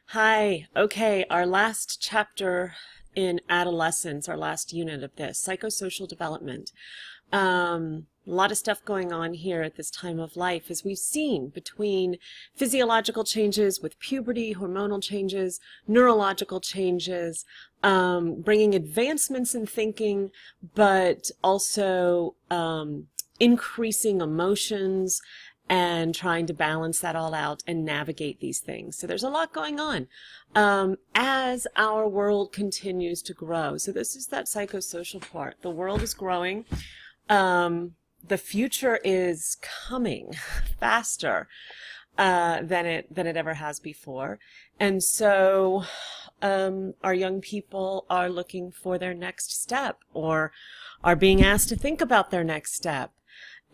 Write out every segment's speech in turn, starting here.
Hi. Okay, our last chapter in adolescence, our last unit of this, psychosocial development. A lot of stuff going on here at this time of life, as we've seen, between physiological changes with puberty, hormonal changes, neurological changes, bringing advancements in thinking, but also increasing emotions and trying to balance that all out and navigate these things. So there's a lot going on as our world continues to grow. So this is that psychosocial part. The world is growing. The future is coming faster than it ever has before. And so our young people are looking for their next step, or are being asked to think about their next step.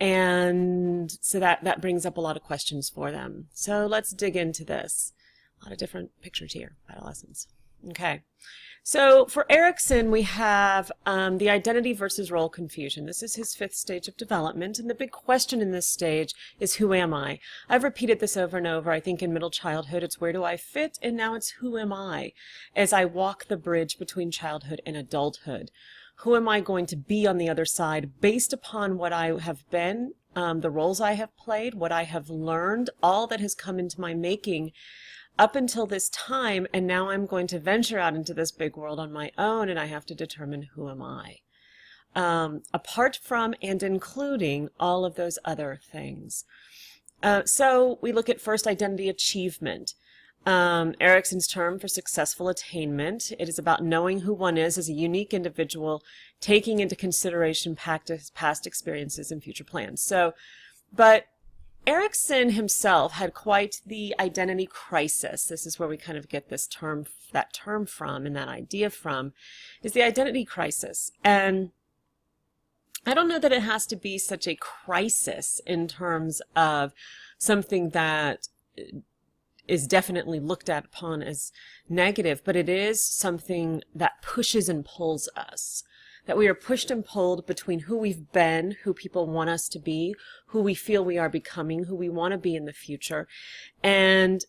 And so that brings up a lot of questions for them. So let's dig into this. A lot of different pictures here, adolescence. Okay. So for Erickson, we have the identity versus role confusion. This is his 5th stage of development. And the big question in this stage is, who am I? I've repeated this over and over. I think in middle childhood, it's where do I fit? And now it's who am I as I walk the bridge between childhood and adulthood. Who am I going to be on the other side based upon what I have been, the roles I have played, what I have learned, all that has come into my making up until this time, and now I'm going to venture out into this big world on my own, and I have to determine who am I, apart from and including all of those other things. So we look at first identity achievement. Erickson's term for successful attainment. It is about knowing who one is as a unique individual, taking into consideration past experiences and future plans. So, but Erickson himself had quite the identity crisis. This is where we kind of get this term, that term from, and that idea from, is the identity crisis. And I don't know that it has to be such a crisis in terms of something that is definitely looked at upon as negative, but it is something that pushes and pulls us. That we are pushed and pulled between who we've been, who people want us to be, who we feel we are becoming, who we want to be in the future. And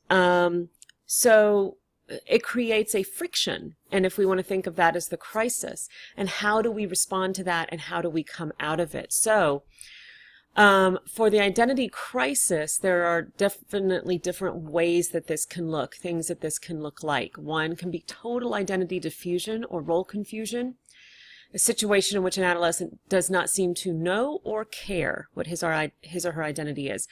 so it creates a friction. And if we want to think of that as the crisis, and how do we respond to that, and how do we come out of it? So for the identity crisis, there are definitely different ways that this can look, things that this can look like. One can be total identity diffusion or role confusion, a situation in which an adolescent does not seem to know or care what his or her identity is.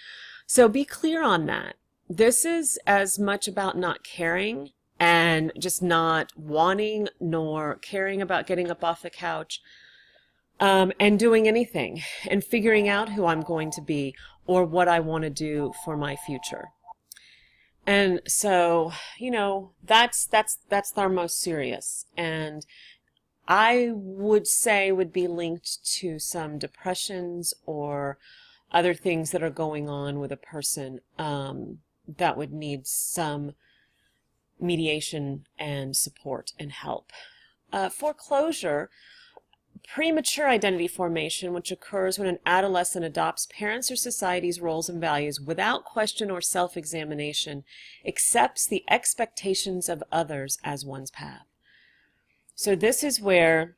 So be clear on that. This is as much about not caring and just not wanting nor caring about getting up off the couch and doing anything and figuring out who I'm going to be or what I want to do for my future. And so, you know, that's our most serious, and I would say would be linked to some depressions or other things that are going on with a person that would need some mediation and support and help. Foreclosure. Premature identity formation, which occurs when an adolescent adopts parents' or society's roles and values without question or self-examination, accepts the expectations of others as one's path. So this is where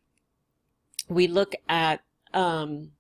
we look at, you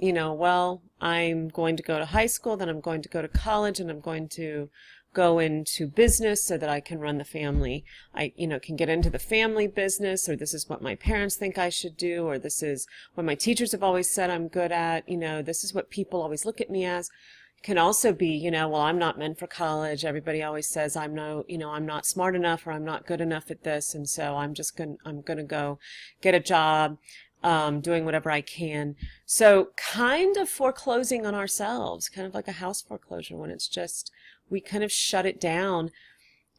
know, well, I'm going to go to high school, then I'm going to go to college, and I'm going to go into business so that I can run the family. I, you know, can get into the family business, or this is what my parents think I should do, or this is what my teachers have always said I'm good at, you know, this is what people always look at me as. It can also be, you know, well, I'm not meant for college. Everybody always says I'm no, you know, I'm not smart enough, or I'm not good enough at this, and so I'm going to go get a job, doing whatever I can. So kind of foreclosing on ourselves, kind of like a house foreclosure, when it's just, we kind of shut it down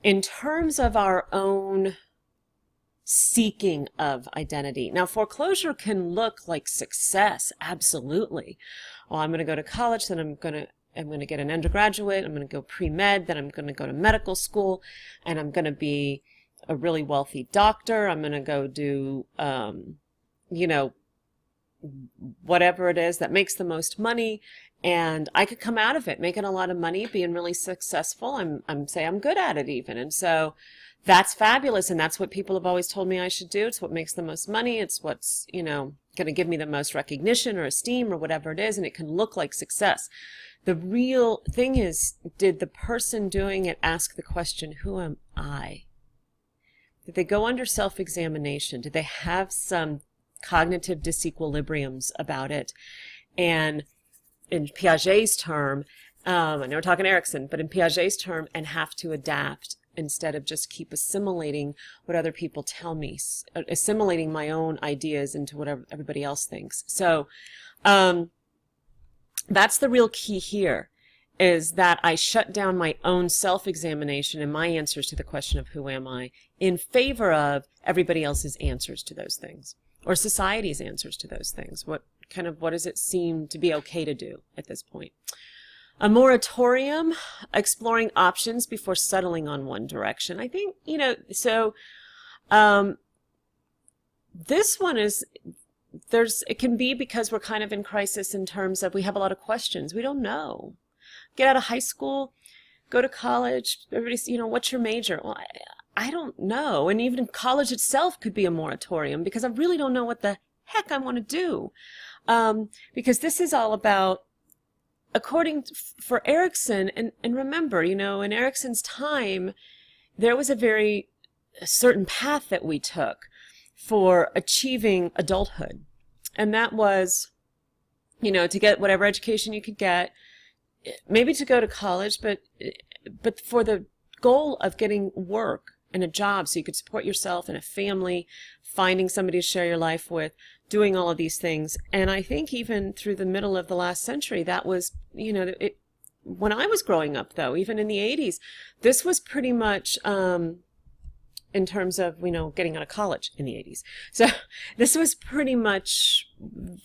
in terms of our own seeking of identity. Now, foreclosure can look like success, absolutely. Well, I'm going to go to college, then I'm going to get an undergraduate, I'm going to go pre-med, then I'm going to go to medical school, and I'm going to be a really wealthy doctor. I'm going to go do, you know, whatever it is that makes the most money, And I could come out of it making a lot of money, being really successful. I'm good at it even. And so that's fabulous. And that's what people have always told me I should do. It's what makes the most money. It's what's, going to give me the most recognition or esteem or whatever it is. And it can look like success. The real thing is, did the person doing it ask the question, who am I? Did they go under self-examination? Did they have some cognitive disequilibriums about it? And in Piaget's term, I know we're talking Erickson, but in Piaget's term, and have to adapt instead of just keep assimilating what other people tell me, assimilating my own ideas into what everybody else thinks. So that's the real key here, is that I shut down my own self-examination and my answers to the question of who am I in favor of everybody else's answers to those things, or society's answers to those things. What does it seem to be okay to do at this point? A moratorium, exploring options before settling on one direction. I think, this one is, it can be because we're kind of in crisis in terms of we have a lot of questions. We don't know. Get out of high school, go to college, everybody's, what's your major? Well, I don't know. And even college itself could be a moratorium because I really don't know what the heck I want to do. Because this is all about, for Erickson, and remember, in Erickson's time, there was a certain path that we took for achieving adulthood. And that was, to get whatever education you could get, maybe to go to college, but for the goal of getting work and a job so you could support yourself and a family, finding somebody to share your life with, doing all of these things. And I think even through the middle of the last century, that was, when I was growing up, though, even in the 80s, this was pretty much in terms of, getting out of college in the 80s. So this was pretty much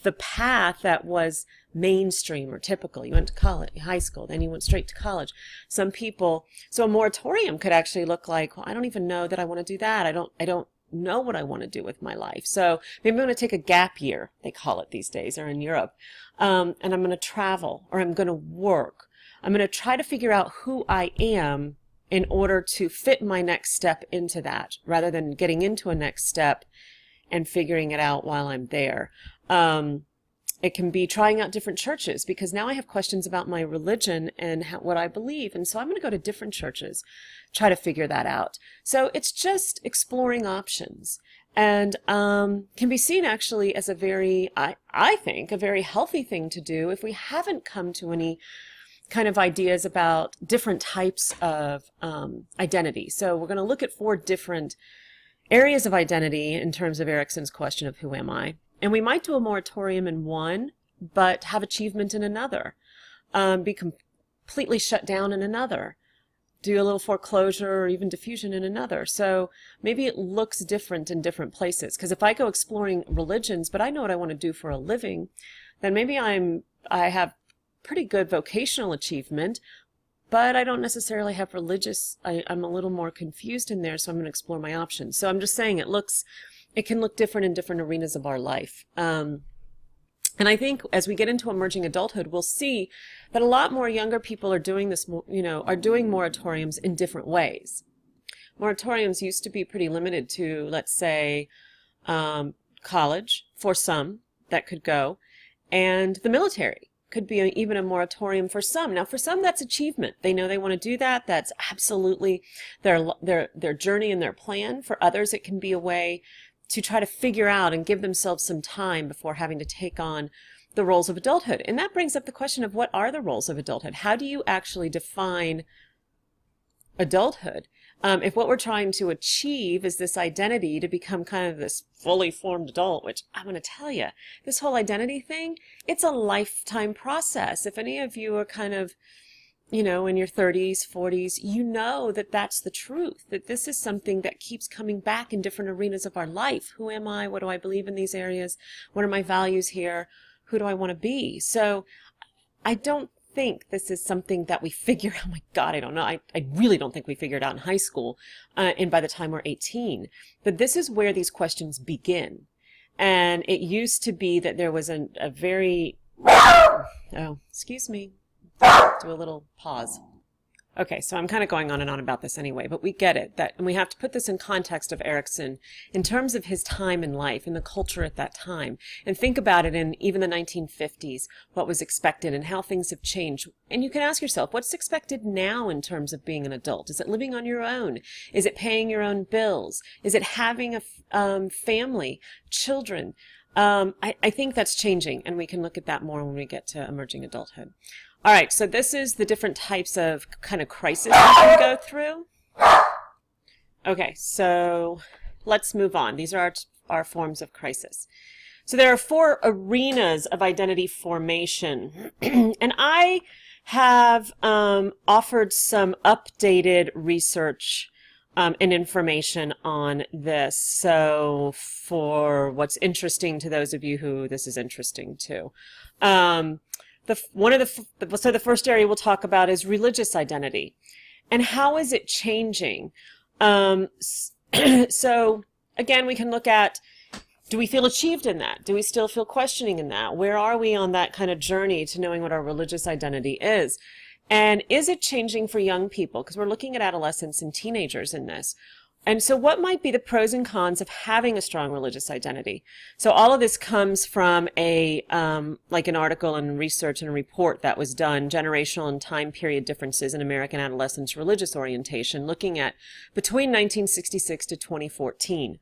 the path that was mainstream or typical. You went to college, high school, then you went straight to college. Some people, so a moratorium could actually look like, well, I don't even know that I want to do that. I don't know what I want to do with my life. So maybe I'm going to take a gap year, they call it these days, or in Europe, and I'm going to travel, or I'm going to work. I'm going to try to figure out who I am in order to fit my next step into that, rather than getting into a next step and figuring it out while I'm there. It can be trying out different churches, because now I have questions about my religion and what I believe. And so I'm going to go to different churches, try to figure that out. So it's just exploring options, and can be seen actually as a very, I think, a very healthy thing to do if we haven't come to any kind of ideas about different types of identity. So we're going to look at 4 different areas of identity in terms of Erickson's question of who am I. And we might do a moratorium in one, but have achievement in another, be completely shut down in another, do a little foreclosure or even diffusion in another. So maybe it looks different in different places. Because if I go exploring religions, but I know what I want to do for a living, then maybe I have pretty good vocational achievement, but I don't necessarily have religious. I'm a little more confused in there, so I'm going to explore my options. So I'm just saying it can look different in different arenas of our life. And I think as we get into emerging adulthood, we'll see that a lot more younger people are doing this, are doing moratoriums in different ways. Moratoriums used to be pretty limited to, let's say, college for some that could go, and the military could be even a moratorium for some. Now, for some, that's achievement. They know they want to do that. That's absolutely their journey and their plan. For others, it can be a way to try to figure out and give themselves some time before having to take on the roles of adulthood. And that brings up the question of, what are the roles of adulthood? How do you actually define adulthood? If what we're trying to achieve is this identity to become kind of this fully formed adult, which I'm going to tell you, this whole identity thing, it's a lifetime process. If any of you are kind of, in your 30s, 40s, you know that that's the truth, that this is something that keeps coming back in different arenas of our life. Who am I? What do I believe in these areas? What are my values here? Who do I want to be? So I don't think this is something that we figure, oh my God, I don't know. I really don't think we figured out in high school and by the time we're 18. But this is where these questions begin. And it used to be that there was a very Oh, excuse me. Do a little pause. Okay, so I'm kind of going on and on about this anyway, but we get it, that, and we have to put this in context of Erikson in terms of his time in life and the culture at that time, and think about it in even the 1950s, what was expected and how things have changed. And you can ask yourself, what's expected now in terms of being an adult? Is it living on your own? Is it paying your own bills? Is it having a family, children? I think that's changing, and we can look at that more when we get to emerging adulthood. All right, so this is the different types of kind of crisis we can go through. Okay, so let's move on. These are our forms of crisis. So there are 4 arenas of identity formation, and I have offered some updated research and information on this. So for what's interesting to those of you who this is interesting to. So the first area we'll talk about is religious identity. And how is it changing? So again, we can look at, do we feel achieved in that? Do we still feel questioning in that? Where are we on that kind of journey to knowing what our religious identity is? And is it changing for young people? Because we're looking at adolescents and teenagers in this. And so what might be the pros and cons of having a strong religious identity? So all of this comes from like an article and research and a report that was done, Generational and Time Period Differences in American Adolescents' Religious Orientation, looking at between 1966 to 2014,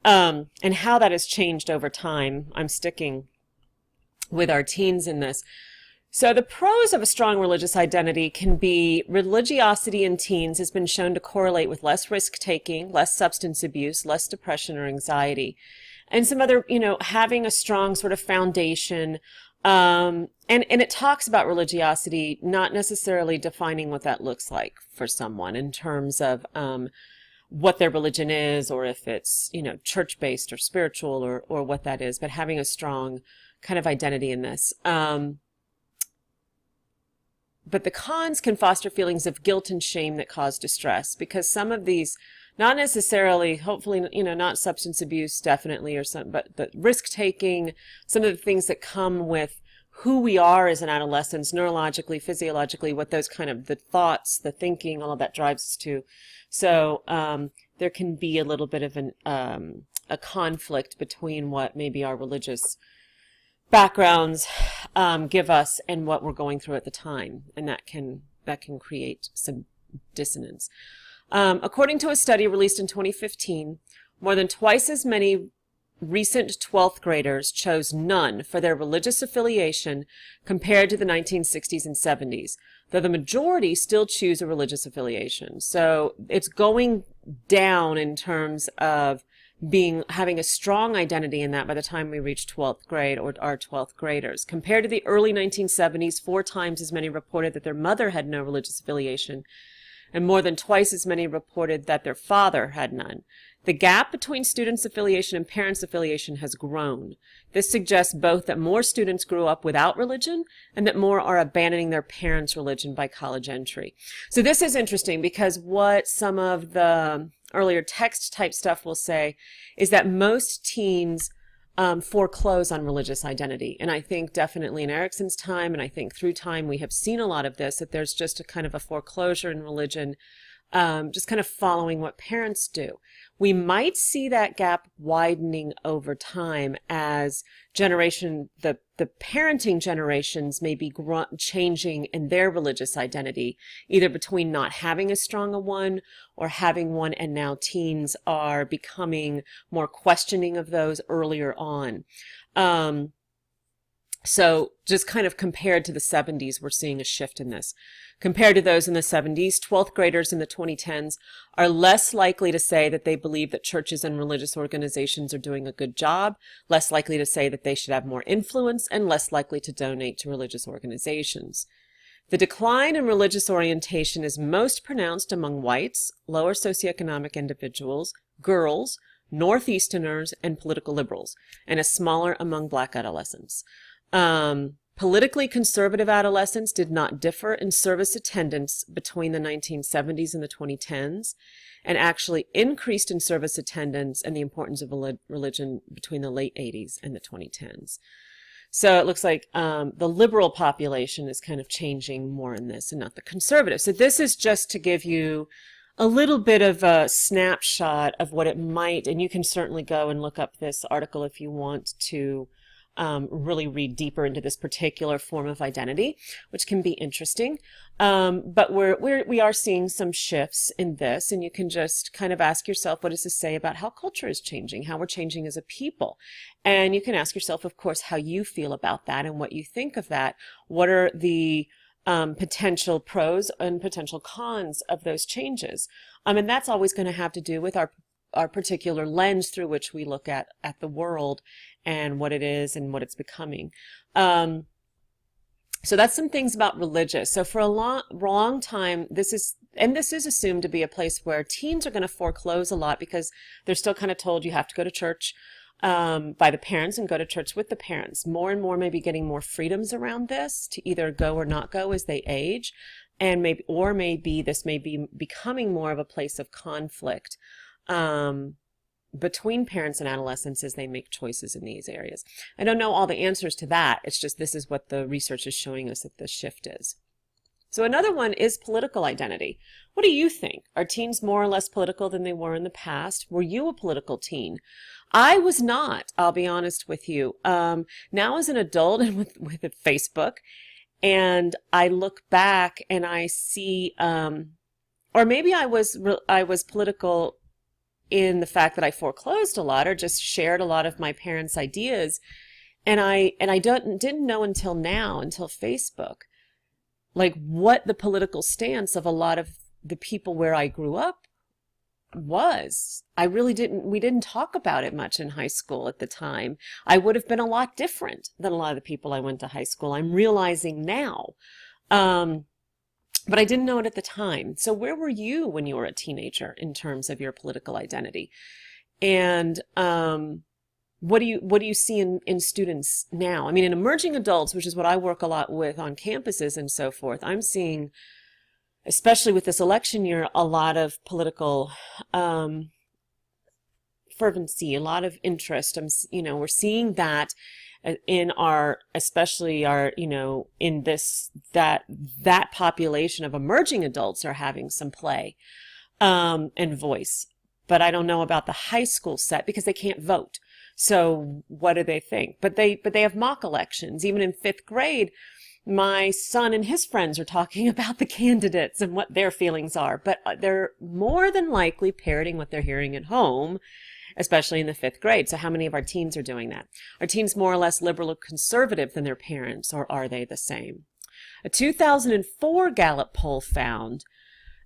and how that has changed over time. I'm sticking with our teens in this. So the pros of a strong religious identity can be religiosity in teens has been shown to correlate with less risk-taking, less substance abuse, less depression or anxiety. And some other, having a strong sort of foundation. And it talks about religiosity, not necessarily defining what that looks like for someone in terms of what their religion is, or if it's, church-based or spiritual or what that is, but having a strong kind of identity in this. But the cons can foster feelings of guilt and shame that cause distress, because some of these, not necessarily, hopefully, not substance abuse, definitely, or some, but risk-taking, some of the things that come with who we are as an adolescent, neurologically, physiologically, what those kind of, the thoughts, the thinking, all of that drives us to. So there can be a little bit of a conflict between what maybe our religious backgrounds give us and what we're going through at the time, and that can create some dissonance. According to a study released in 2015, more than twice as many recent 12th graders chose none for their religious affiliation compared to the 1960s and 70s, though the majority still choose a religious affiliation. So it's going down in terms of having a strong identity in that by the time we reach 12th grade or our 12th graders. Compared to the early 1970s, 4 times as many reported that their mother had no religious affiliation, and more than twice as many reported that their father had none. The gap between students' affiliation and parents' affiliation has grown. This suggests both that more students grew up without religion and that more are abandoning their parents' religion by college entry. So this is interesting, because what some of the earlier text type stuff will say is that most teens foreclose on religious identity. And I think definitely in Erikson's time, and I think through time, we have seen a lot of this, that there's just a kind of a foreclosure in religion, just kind of following what parents do. We might see that gap widening over time as the parenting generations may be changing in their religious identity, either between not having as strong a one or having one, and now teens are becoming more questioning of those earlier on. So just kind of compared to the 70s, we're seeing a shift in this. Compared to those in the 70s, 12th graders in the 2010s are less likely to say that they believe that churches and religious organizations are doing a good job, less likely to say that they should have more influence, and less likely to donate to religious organizations. The decline in religious orientation is most pronounced among whites, lower socioeconomic individuals, girls, Northeasterners, and political liberals, and is smaller among Black adolescents. Politically conservative adolescents did not differ in service attendance between the 1970s and the 2010s, and actually increased in service attendance and the importance of religion between the late 80s and the 2010s. So it looks like the liberal population is kind of changing more in this and not the conservative. So this is just to give you a little bit of a snapshot of what it might, and you can certainly go and look up this article if you want to really read deeper into this particular form of identity, which can be interesting. But we are seeing some shifts in this, and you can just kind of ask yourself, what does this say about how culture is changing, how we're changing as a people? And you can ask yourself, of course, how you feel about that and what you think of that. What are the potential pros and potential cons of those changes? And that's always going to have to do with our particular lens through which we look at the world and what it is and what it's becoming. So that's some things about religious. So for a long time, this is assumed to be a place where teens are going to foreclose a lot because they're still kind of told you have to go to church by the parents and go to church with the parents. More and more maybe getting more freedoms around this to either go or not go as they age. And maybe this may be becoming more of a place of conflict between parents and adolescents as they make choices in these areas. I don't know all the answers to that. It's just this is what the research is showing us that the shift is. So another one is political identity. What do you think? Are teens more or less political than they were in the past? Were you a political teen? I was not, I'll be honest with you. Now as an adult and with Facebook, and I look back and I see, or maybe I was political in the fact that I foreclosed a lot or just shared a lot of my parents' ideas. And I didn't know until Facebook, like what the political stance of a lot of the people where I grew up was. We didn't talk about it much in high school at the time. I would have been a lot different than a lot of the people I went to high school. I'm realizing now. But I didn't know it at the time. So where were you when you were a teenager in terms of your political identity? And what do you see in students now? I mean, in emerging adults, which is what I work a lot with on campuses and so forth, I'm seeing, especially with this election year, a lot of political fervency, a lot of interest. We're seeing that in especially in that population of emerging adults are having some play and voice. But I don't know about the high school set because they can't vote. So what do they think? But they have mock elections. Even in 5th grade, my son and his friends are talking about the candidates and what their feelings are. But they're more than likely parroting what they're hearing at home, especially in the 5th grade. So how many of our teens are doing that? Are teens more or less liberal or conservative than their parents, or are they the same? A 2004 Gallup poll found,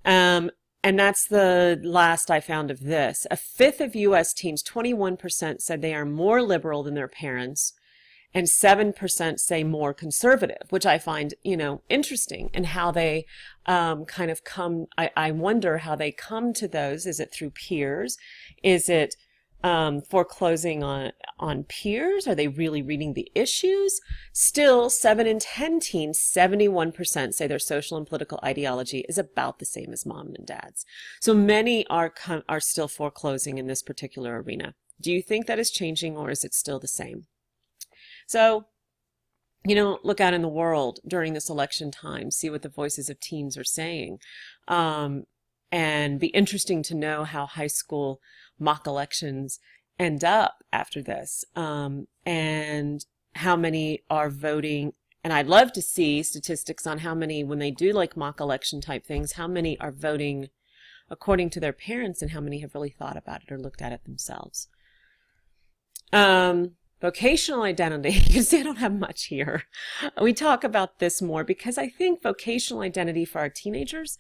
and that's the last I found of this, a fifth of U.S. teens, 21%, said they are more liberal than their parents, and 7% say more conservative, which I find, interesting, and how they kind of come, I wonder how they come to those. Is it through peers? Is it foreclosing on peers? Are they really reading the issues? Still, 7 in 10 teens, 71% say their social and political ideology is about the same as mom and dad's. So many are still foreclosing in this particular arena. Do you think that is changing, or is it still the same? So, look out in the world during this election time, see what the voices of teens are saying, and be interesting to know how high school mock elections end up after this, and how many are voting. And I'd love to see statistics on how many, when they do like mock election type things, how many are voting according to their parents and how many have really thought about it or looked at it themselves. Vocational identity. You can see I don't have much here. We talk about this more because I think vocational identity for our teenagers.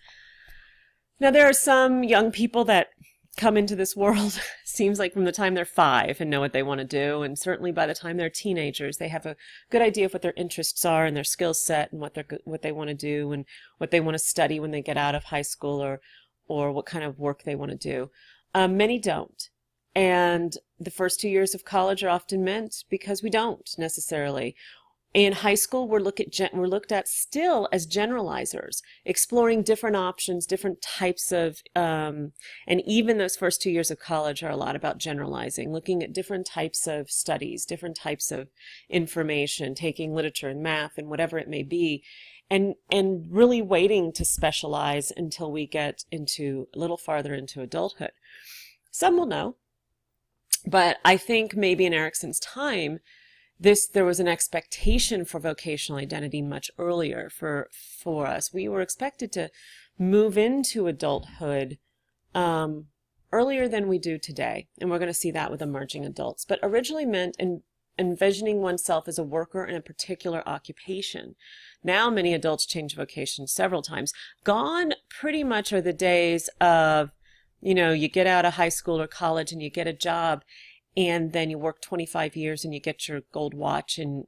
Now, there are some young people that come into this world, seems like from the time they're 5 and know what they want to do. And certainly by the time they're teenagers, they have a good idea of what their interests are and their skill set and what they want to do and what they want to study when they get out of high school, or what kind of work they want to do. Many don't. And the first 2 years of college are often meant because we don't necessarily. In high school, we're looked at still as generalizers, exploring different options, different types of, and even those first 2 years of college are a lot about generalizing, looking at different types of studies, different types of information, taking literature and math and whatever it may be, and really waiting to specialize until we get into a little farther into adulthood. Some will know, but I think maybe in Erickson's time, there was an expectation for vocational identity much earlier for us. We were expected to move into adulthood earlier than we do today, and we're going to see that with emerging adults. But originally meant envisioning oneself as a worker in a particular occupation. Now many adults change vocation several times. Gone pretty much are the days of, you get out of high school or college and you get a job, and then you work 25 years and you get your gold watch and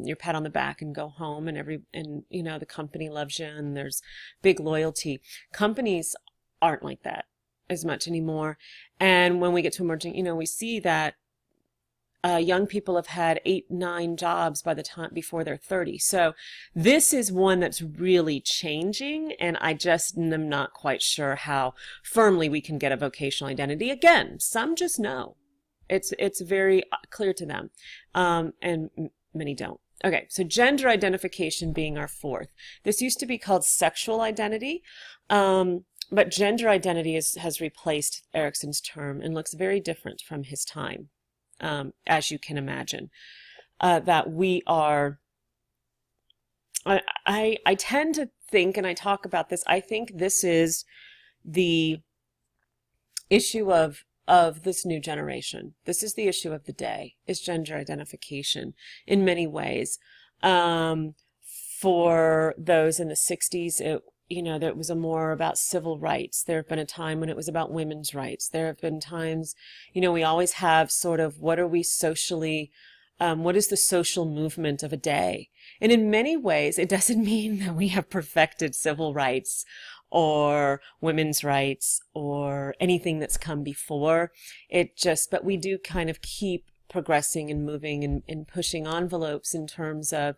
your pat on the back and go home, and the company loves you and there's big loyalty. Companies aren't like that as much anymore. And when we get to emerging, we see that young people have had 8, 9 jobs by the time before they're 30. So this is one that's really changing, and I just am not quite sure how firmly we can get a vocational identity. Again, some just know. It's very clear to them, and many don't. Okay, so gender identification being our fourth. This used to be called sexual identity, but gender identity has replaced Erickson's term and looks very different from his time, as you can imagine. That we are, I tend to think, and I talk about this, I think this is the issue of this new generation. This is the issue of the day, is gender identification in many ways. For those in the 60s, that was more about civil rights. There have been a time when it was about women's rights. There have been times, we always have sort of what is the social movement of a day? And in many ways, it doesn't mean that we have perfected civil rights or women's rights or anything that's come before. But we do kind of keep progressing and moving and pushing envelopes in terms of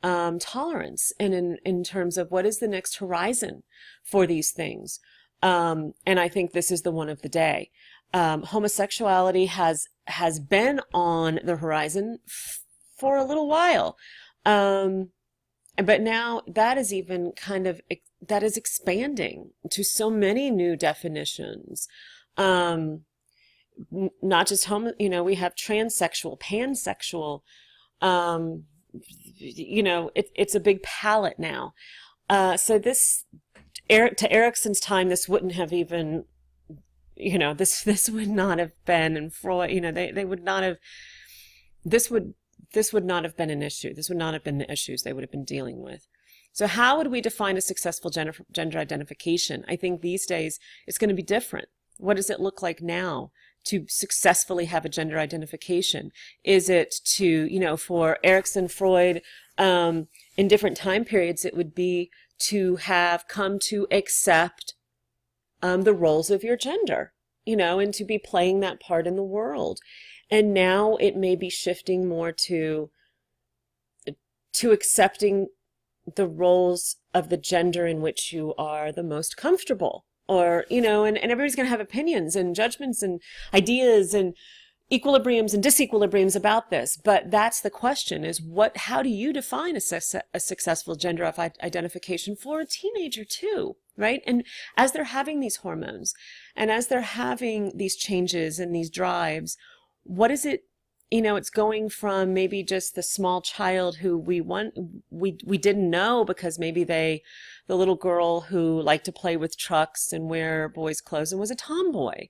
tolerance and in terms of what is the next horizon for these things. And I think this is the one of the day. Homosexuality has been on the horizon for a little while. But now that is even that is expanding to so many new definitions. Not just we have transsexual, pansexual, it's a big palette now. So to Erickson's time, this wouldn't have even, this would not have been, and Freud, they would not have, this would not have been an issue. This would not have been the issues they would have been dealing with. So how would we define a successful gender identification? I think these days it's going to be different. What does it look like now to successfully have a gender identification? Is it to, for Erickson, Freud, in different time periods, it would be to have come to accept the roles of your gender, and to be playing that part in the world. And now it may be shifting more to accepting the roles of the gender in which you are the most comfortable, or, and everybody's going to have opinions and judgments and ideas and equilibriums and disequilibriums about this. But that's the question, is how do you define a successful gender identification for a teenager too, right? And as they're having these hormones and as they're having these changes and these drives, what is it? It's going from maybe just the small child who we didn't know because maybe the little girl who liked to play with trucks and wear boys' clothes and was a tomboy.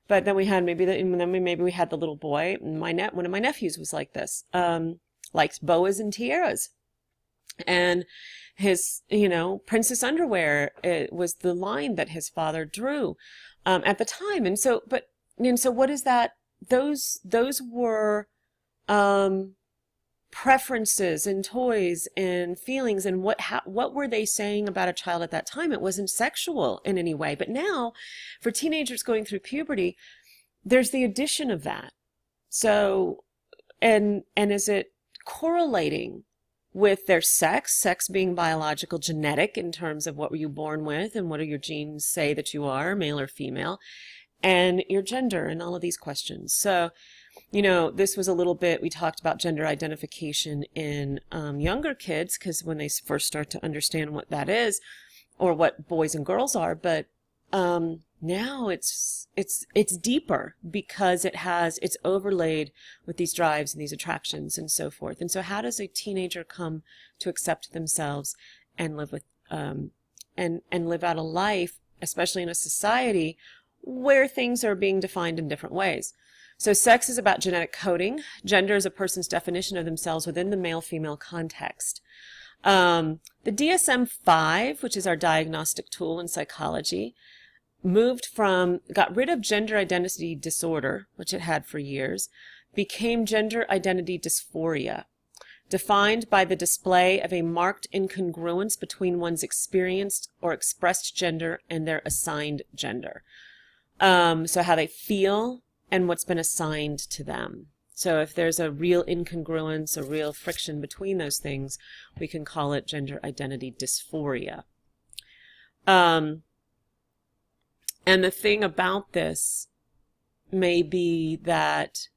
But then we had maybe we had the little boy. One of my nephews was like this, likes boas and tiaras, and his princess underwear, it was the line that his father drew at the time. And so what is that? Those were preferences and toys and feelings, and what were they saying about a child at that time? It wasn't sexual in any way. But now, for teenagers going through puberty, there's the addition of that. So, and is it correlating with their sex being biological, genetic in terms of what were you born with and what do your genes say that you are, male or female, and your gender and all of these questions. So, this was a little bit, we talked about gender identification in younger kids, because when they first start to understand what that is, or what boys and girls are, but now it's deeper, because it's overlaid with these drives and these attractions and so forth. And so how does a teenager come to accept themselves and live with and live out a life, especially in a society where things are being defined in different ways? So sex is about genetic coding. Gender is a person's definition of themselves within the male-female context. The DSM-5, which is our diagnostic tool in psychology, got rid of gender identity disorder, which it had for years, became gender identity dysphoria, defined by the display of a marked incongruence between one's experienced or expressed gender and their assigned gender. So how they feel and what's been assigned to them. So if there's a real incongruence, a real friction between those things, we can call it gender identity dysphoria. And the thing about this may be that,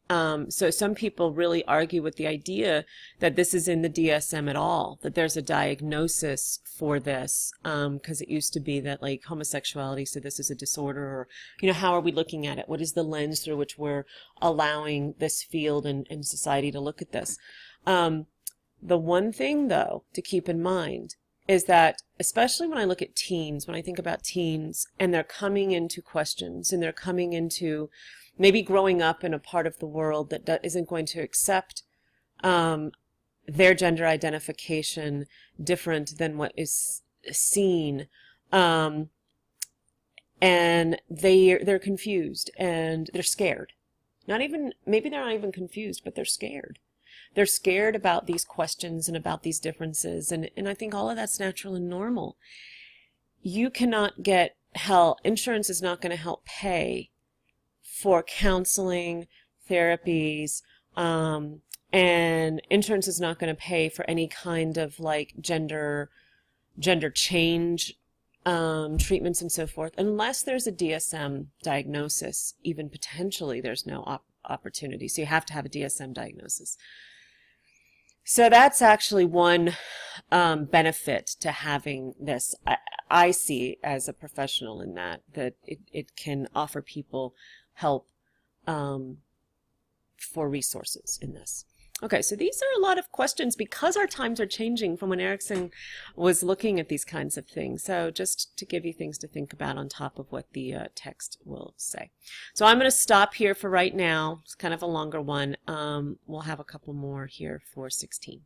so some people really argue with the idea that this is in the DSM at all, that there's a diagnosis for this, because it used to be that like homosexuality, so this is a disorder, or, how are we looking at it? What is the lens through which we're allowing this field and society to look at this? The one thing, though, to keep in mind is that, especially when I look at teens, when I think about teens, and they're coming into questions, and they're coming into maybe growing up in a part of the world that isn't going to accept their gender identification different than what is seen, and they're confused and they're scared. Maybe they're not even confused, but they're scared. They're scared about these questions and about these differences, and I think all of that's natural and normal. You cannot get help. Insurance is not going to help pay for counseling, therapies, and insurance is not going to pay for any kind of like gender change treatments and so forth, unless there's a DSM diagnosis. Even potentially there's no opportunity. So you have to have a DSM diagnosis. So that's actually one benefit to having this. I see as a professional in that it can offer people help for resources in this. Okay, so these are a lot of questions because our times are changing from when Erickson was looking at these kinds of things. So just to give you things to think about on top of what the text will say. So I'm going to stop here for right now. It's kind of a longer one. We'll have a couple more here for 16.